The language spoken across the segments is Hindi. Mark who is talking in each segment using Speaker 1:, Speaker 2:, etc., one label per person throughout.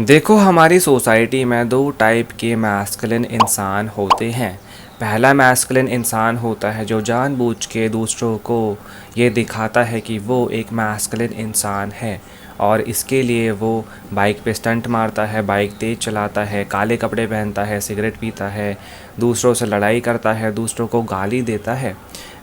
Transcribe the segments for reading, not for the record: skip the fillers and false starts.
Speaker 1: देखो, हमारी सोसाइटी में दो टाइप के मैस्कुलिन इंसान होते हैं। पहला मैस्कुलिन इंसान होता है जो जानबूझ के दूसरों को ये दिखाता है कि वो एक मैस्कुलिन इंसान है, और इसके लिए वो बाइक पे स्टंट मारता है, बाइक तेज़ चलाता है, काले कपड़े पहनता है, सिगरेट पीता है, दूसरों से लड़ाई करता है, दूसरों को गाली देता है।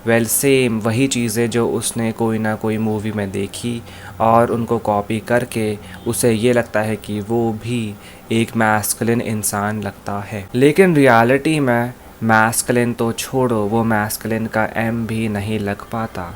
Speaker 1: वेल सेम वही चीज़ें जो उसने कोई ना कोई मूवी में देखी और उनको कॉपी करके उसे ये लगता है कि वो भी एक मैस्कुलिन इंसान लगता है। लेकिन रियलिटी में मैस्कुलिन तो छोड़ो, वो मैस्कुलिन का एम भी नहीं लग पाता।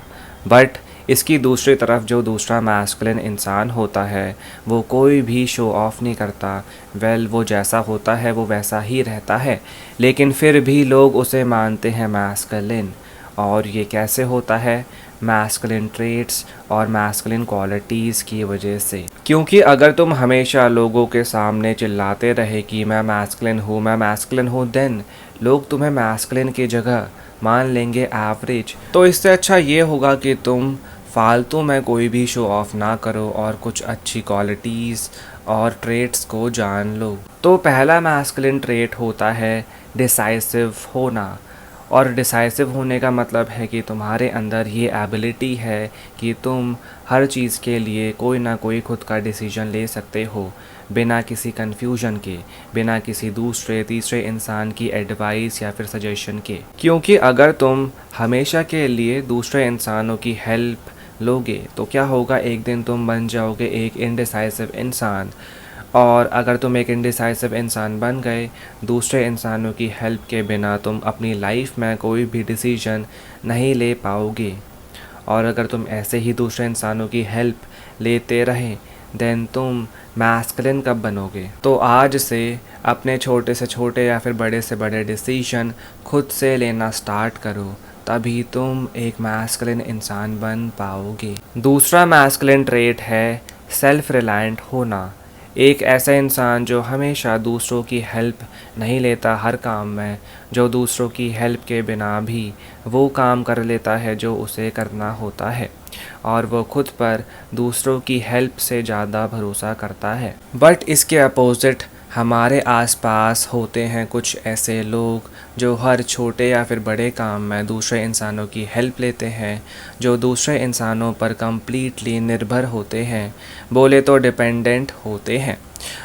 Speaker 1: बट इसकी दूसरी तरफ जो दूसरा मैस्कुलिन इंसान होता है वो कोई भी शो ऑफ नहीं करता। वेल वो जैसा होता है वो वैसा ही रहता है, लेकिन फिर भी लोग उसे मानते हैं मैस्कुलिन। और ये कैसे होता है? मैस्कुलिन ट्रेट्स और मैस्कुलिन क्वालिटीज़ की वजह से। क्योंकि अगर तुम हमेशा लोगों के सामने चिल्लाते रहे कि मैं मैस्कुलिन हूँ, मैं मैस्कुलिन हूँ, देन लोग तुम्हें मैस्कुलिन की जगह मान लेंगे एवरेज। तो इससे अच्छा ये होगा कि तुम फालतू में कोई भी शो ऑफ ना करो और कुछ अच्छी क्वालिटीज़ और ट्रेट्स को जान लो। तो पहला मैस्कुलिन ट्रेट होता है डिसाइसिव होना। और डिसाइसिव होने का मतलब है कि तुम्हारे अंदर ये एबिलिटी है कि तुम हर चीज़ के लिए कोई ना कोई खुद का डिसीजन ले सकते हो, बिना किसी कन्फ्यूजन के, बिना किसी दूसरे तीसरे इंसान की एडवाइस या फिर सजेशन के। क्योंकि अगर तुम हमेशा के लिए दूसरे इंसानों की हेल्प लोगे तो क्या होगा, एक दिन तुम बन जाओगे एक इनडिसाइसिव इंसान। और अगर तुम एक इंडिसाइसिव इंसान बन गए, दूसरे इंसानों की हेल्प के बिना तुम अपनी लाइफ में कोई भी डिसीजन नहीं ले पाओगे। और अगर तुम ऐसे ही दूसरे इंसानों की हेल्प लेते रहे, देन तुम मैस्कुलिन कब बनोगे? तो आज से अपने छोटे से छोटे या फिर बड़े से बड़े डिसीजन खुद से लेना स्टार्ट करो, तभी तुम एक मैस्कुलिन इंसान बन पाओगे। दूसरा मैस्कुलिन ट्रेट है सेल्फ रिलायंट होना। एक ऐसा इंसान जो हमेशा दूसरों की हेल्प नहीं लेता हर काम में, जो दूसरों की हेल्प के बिना भी वो काम कर लेता है जो उसे करना होता है, और वो खुद पर दूसरों की हेल्प से ज़्यादा भरोसा करता है। बट इसके अपोज़िट हमारे आसपास होते हैं कुछ ऐसे लोग जो हर छोटे या फिर बड़े काम में दूसरे इंसानों की हेल्प लेते हैं, जो दूसरे इंसानों पर कम्प्लीटली निर्भर होते हैं, बोले तो डिपेंडेंट होते हैं।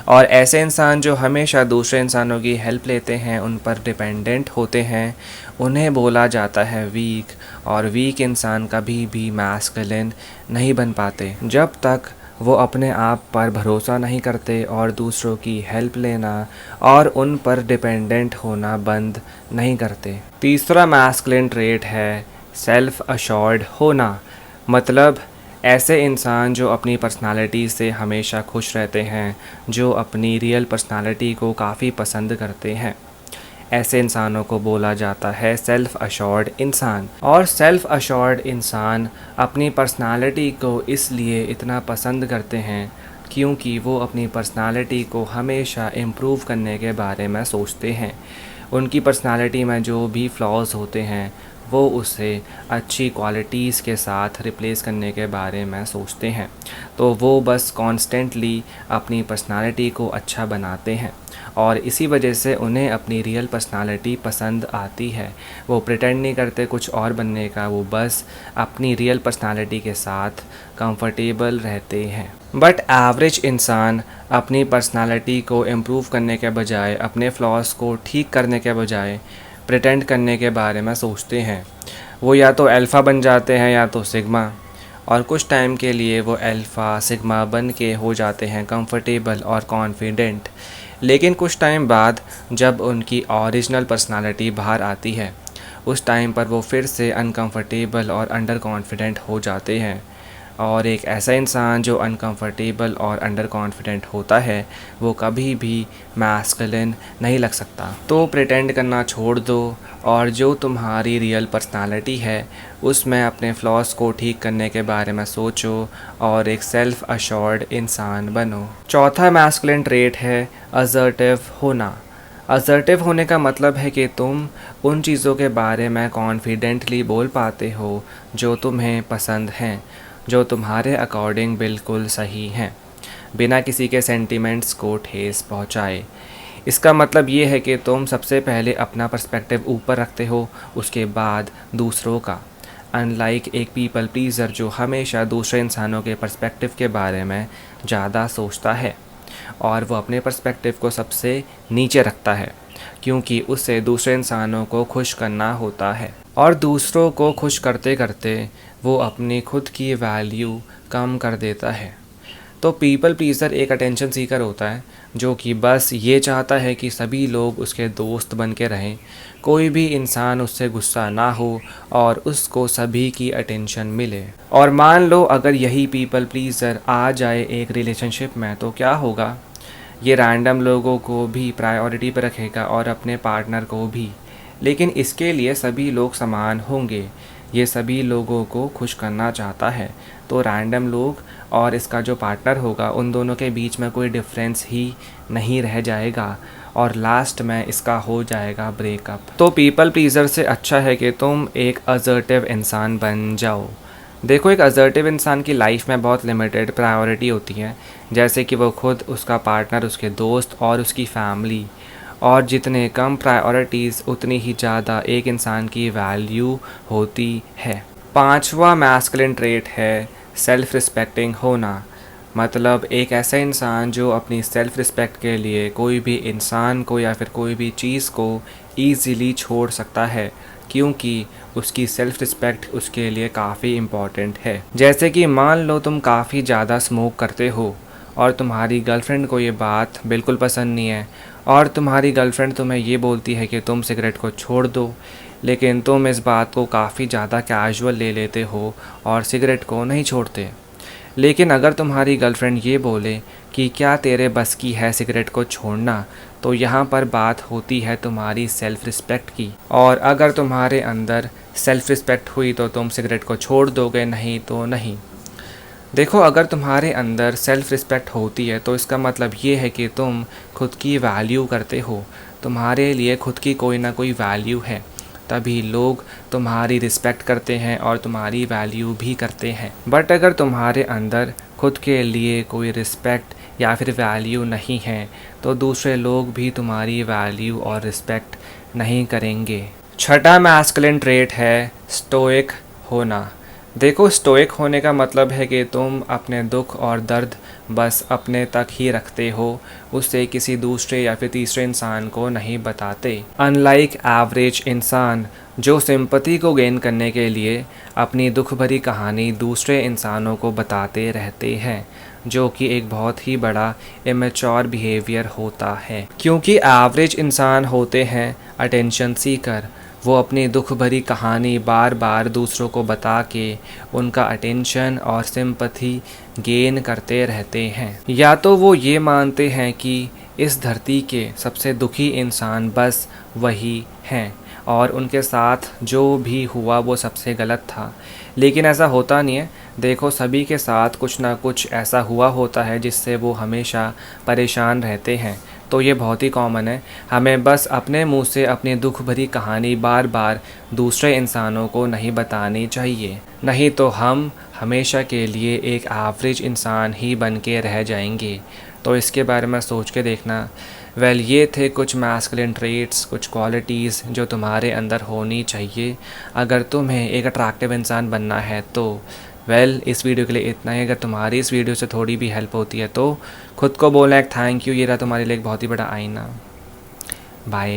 Speaker 1: और ऐसे इंसान जो हमेशा दूसरे इंसानों की हेल्प लेते हैं, उन पर डिपेंडेंट होते हैं, उन्हें बोला जाता है वीक। और वीक इंसान कभी भी मैस्कुलिन नहीं बन पाते जब तक वो अपने आप पर भरोसा नहीं करते और दूसरों की हेल्प लेना और उन पर डिपेंडेंट होना बंद नहीं करते। तीसरा मैस्कुलिन ट्रेट है सेल्फ अश्योर्ड होना। मतलब ऐसे इंसान जो अपनी पर्सनालिटी से हमेशा खुश रहते हैं, जो अपनी रियल पर्सनालिटी को काफ़ी पसंद करते हैं, ऐसे इंसानों को बोला जाता है सेल्फ़ अश्योर्ड इंसान। और सेल्फ़ अश्योर्ड इंसान अपनी पर्सनालिटी को इसलिए इतना पसंद करते हैं क्योंकि वो अपनी पर्सनालिटी को हमेशा इम्प्रूव करने के बारे में सोचते हैं। उनकी पर्सनालिटी में जो भी फ्लॉज होते हैं वो उसे अच्छी क्वालिटीज़ के साथ रिप्लेस करने के बारे में सोचते हैं। तो वो बस कॉन्स्टेंटली अपनी पर्सनालिटी को अच्छा बनाते हैं, और इसी वजह से उन्हें अपनी रियल पर्सनालिटी पसंद आती है। वो प्रिटेंड नहीं करते कुछ और बनने का, वो बस अपनी रियल पर्सनालिटी के साथ कंफर्टेबल रहते हैं। बट एवरेज इंसान अपनी पर्सनालिटी को इम्प्रूव करने के बजाय, अपने फ्लॉज को ठीक करने के बजाय प्रिटेंड करने के बारे में सोचते हैं। वो या तो अल्फ़ा बन जाते हैं या तो सिग्मा, और कुछ टाइम के लिए वो अल्फ़ा सिग्मा बन के हो जाते हैं कंफर्टेबल और कॉन्फिडेंट। लेकिन कुछ टाइम बाद जब उनकी ओरिजिनल पर्सनालिटी बाहर आती है, उस टाइम पर वो फिर से अनकंफर्टेबल और अंडर कॉन्फिडेंट हो जाते हैं। और एक ऐसा इंसान जो अनकंफर्टेबल और अंडर कॉन्फिडेंट होता है, वो कभी भी मैस्कुलिन नहीं लग सकता। तो प्रिटेंड करना छोड़ दो और जो तुम्हारी रियल पर्सनालिटी है उसमें अपने फ्लॉज को ठीक करने के बारे में सोचो और एक सेल्फ अश्योर्ड इंसान बनो। चौथा मैस्कुलिन ट्रेट है असर्टिव होना। असर्टिव होने का मतलब है कि तुम उन चीज़ों के बारे में कॉन्फिडेंटली बोल पाते हो जो तुम्हें पसंद हैं, जो तुम्हारे अकॉर्डिंग बिल्कुल सही हैं। बिना किसी के सेंटिमेंट्स को ठेस पहुंचाए। इसका मतलब ये है कि तुम सबसे पहले अपना पर्सपेक्टिव ऊपर रखते हो, उसके बाद दूसरों का। अनलाइक एक पीपल प्लीज़र जो हमेशा दूसरे इंसानों के पर्सपेक्टिव के बारे में ज़्यादा सोचता है और वो अपने पर्सपेक्टिव को सबसे नीचे रखता है, क्योंकि उसे दूसरे इंसानों को खुश करना होता है और दूसरों को खुश करते करते वो अपनी खुद की वैल्यू कम कर देता है। तो पीपल प्लीज़र एक अटेंशन सीकर होता है जो कि बस ये चाहता है कि सभी लोग उसके दोस्त बन के रहें, कोई भी इंसान उससे गुस्सा ना हो और उसको सभी की अटेंशन मिले। और मान लो अगर यही पीपल प्लीज़र आ जाए एक रिलेशनशिप में, तो क्या होगा? ये रैंडम लोगों को भी प्रायोरिटी पर रखेगा और अपने पार्टनर को भी, लेकिन इसके लिए सभी लोग समान होंगे। ये सभी लोगों को खुश करना चाहता है, तो रैंडम लोग और इसका जो पार्टनर होगा उन दोनों के बीच में कोई डिफरेंस ही नहीं रह जाएगा और लास्ट में इसका हो जाएगा ब्रेकअप। तो पीपल प्लीज़र से अच्छा है कि तुम एक असर्टिव इंसान बन जाओ। देखो, एक असर्टिव इंसान की लाइफ में बहुत लिमिटेड प्रायोरिटी होती है, जैसे कि वो खुद, उसका पार्टनर, उसके दोस्त और उसकी फैमिली। और जितने कम प्रायोरिटीज़ उतनी ही ज़्यादा एक इंसान की वैल्यू होती है। पांचवा मैस्कुलिन ट्रेट है सेल्फ रिस्पेक्टिंग होना। मतलब एक ऐसा इंसान जो अपनी सेल्फ रिस्पेक्ट के लिए कोई भी इंसान को या फिर कोई भी चीज़ को ईज़िली छोड़ सकता है, क्योंकि उसकी सेल्फ रिस्पेक्ट उसके लिए काफ़ी इम्पॉर्टेंट है। जैसे कि मान लो तुम काफ़ी ज़्यादा स्मोक करते हो और तुम्हारी गर्लफ्रेंड को ये बात बिल्कुल पसंद नहीं है और तुम्हारी गर्लफ्रेंड तुम्हें ये बोलती है कि तुम सिगरेट को छोड़ दो, लेकिन तुम इस बात को काफ़ी ज़्यादा कैजुअल ले लेते हो और सिगरेट को नहीं छोड़ते। लेकिन अगर तुम्हारी गर्लफ्रेंड ये बोले कि क्या तेरे बस की है सिगरेट को छोड़ना, तो यहाँ पर बात होती है तुम्हारी सेल्फ़ रिस्पेक्ट की। और अगर तुम्हारे अंदर सेल्फ़ रिस्पेक्ट हुई तो तुम सिगरेट को छोड़ दोगे, नहीं तो नहीं। देखो, अगर तुम्हारे अंदर सेल्फ़ रिस्पेक्ट होती है तो इसका मतलब ये है कि तुम खुद की वैल्यू करते हो, तुम्हारे लिए खुद की कोई ना कोई वैल्यू है, तभी लोग तुम्हारी रिस्पेक्ट करते हैं और तुम्हारी वैल्यू भी करते हैं। बट अगर तुम्हारे अंदर खुद के लिए कोई रिस्पेक्ट या फिर वैल्यू नहीं है, तो दूसरे लोग भी तुम्हारी वैल्यू और रिस्पेक्ट नहीं करेंगे। छठा मैस्कुलिन ट्रेट है स्टोइक होना। देखो, स्टोइक होने का मतलब है कि तुम अपने दुख और दर्द बस अपने तक ही रखते हो, उससे किसी दूसरे या फिर तीसरे इंसान को नहीं बताते। अनलाइक एवरेज इंसान जो सिंपैथी को गेन करने के लिए अपनी दुख भरी कहानी दूसरे इंसानों को बताते रहते हैं, जो कि एक बहुत ही बड़ा इमेच्योर बिहेवियर होता है। क्योंकि एवरेज इंसान होते हैं अटेंशन सीकर, वो अपनी दुख भरी कहानी बार बार दूसरों को बता के उनका अटेंशन और सिंपैथी गेन करते रहते हैं। या तो वो ये मानते हैं कि इस धरती के सबसे दुखी इंसान बस वही हैं और उनके साथ जो भी हुआ वो सबसे गलत था, लेकिन ऐसा होता नहीं है। देखो, सभी के साथ कुछ ना कुछ ऐसा हुआ होता है जिससे वो हमेशा परेशान रहते हैं। तो ये बहुत ही कॉमन है। हमें बस अपने मुंह से अपनी दुख भरी कहानी बार बार दूसरे इंसानों को नहीं बतानी चाहिए, नहीं तो हम हमेशा के लिए एक एवरेज इंसान ही बन के रह जाएंगे। तो इसके बारे में सोच के देखना। ये थे कुछ मैस्कुलिन ट्रेट्स, कुछ क्वालिटीज़ जो तुम्हारे अंदर होनी चाहिए अगर तुम्हें एक अट्रैक्टिव इंसान बनना है। तो इस वीडियो के लिए इतना ही। अगर तुम्हारी इस वीडियो से थोड़ी भी हेल्प होती है तो खुद को बोलना एक थैंक यू। ये रहा तुम्हारे लिए एक बहुत ही बड़ा आईना। बाय।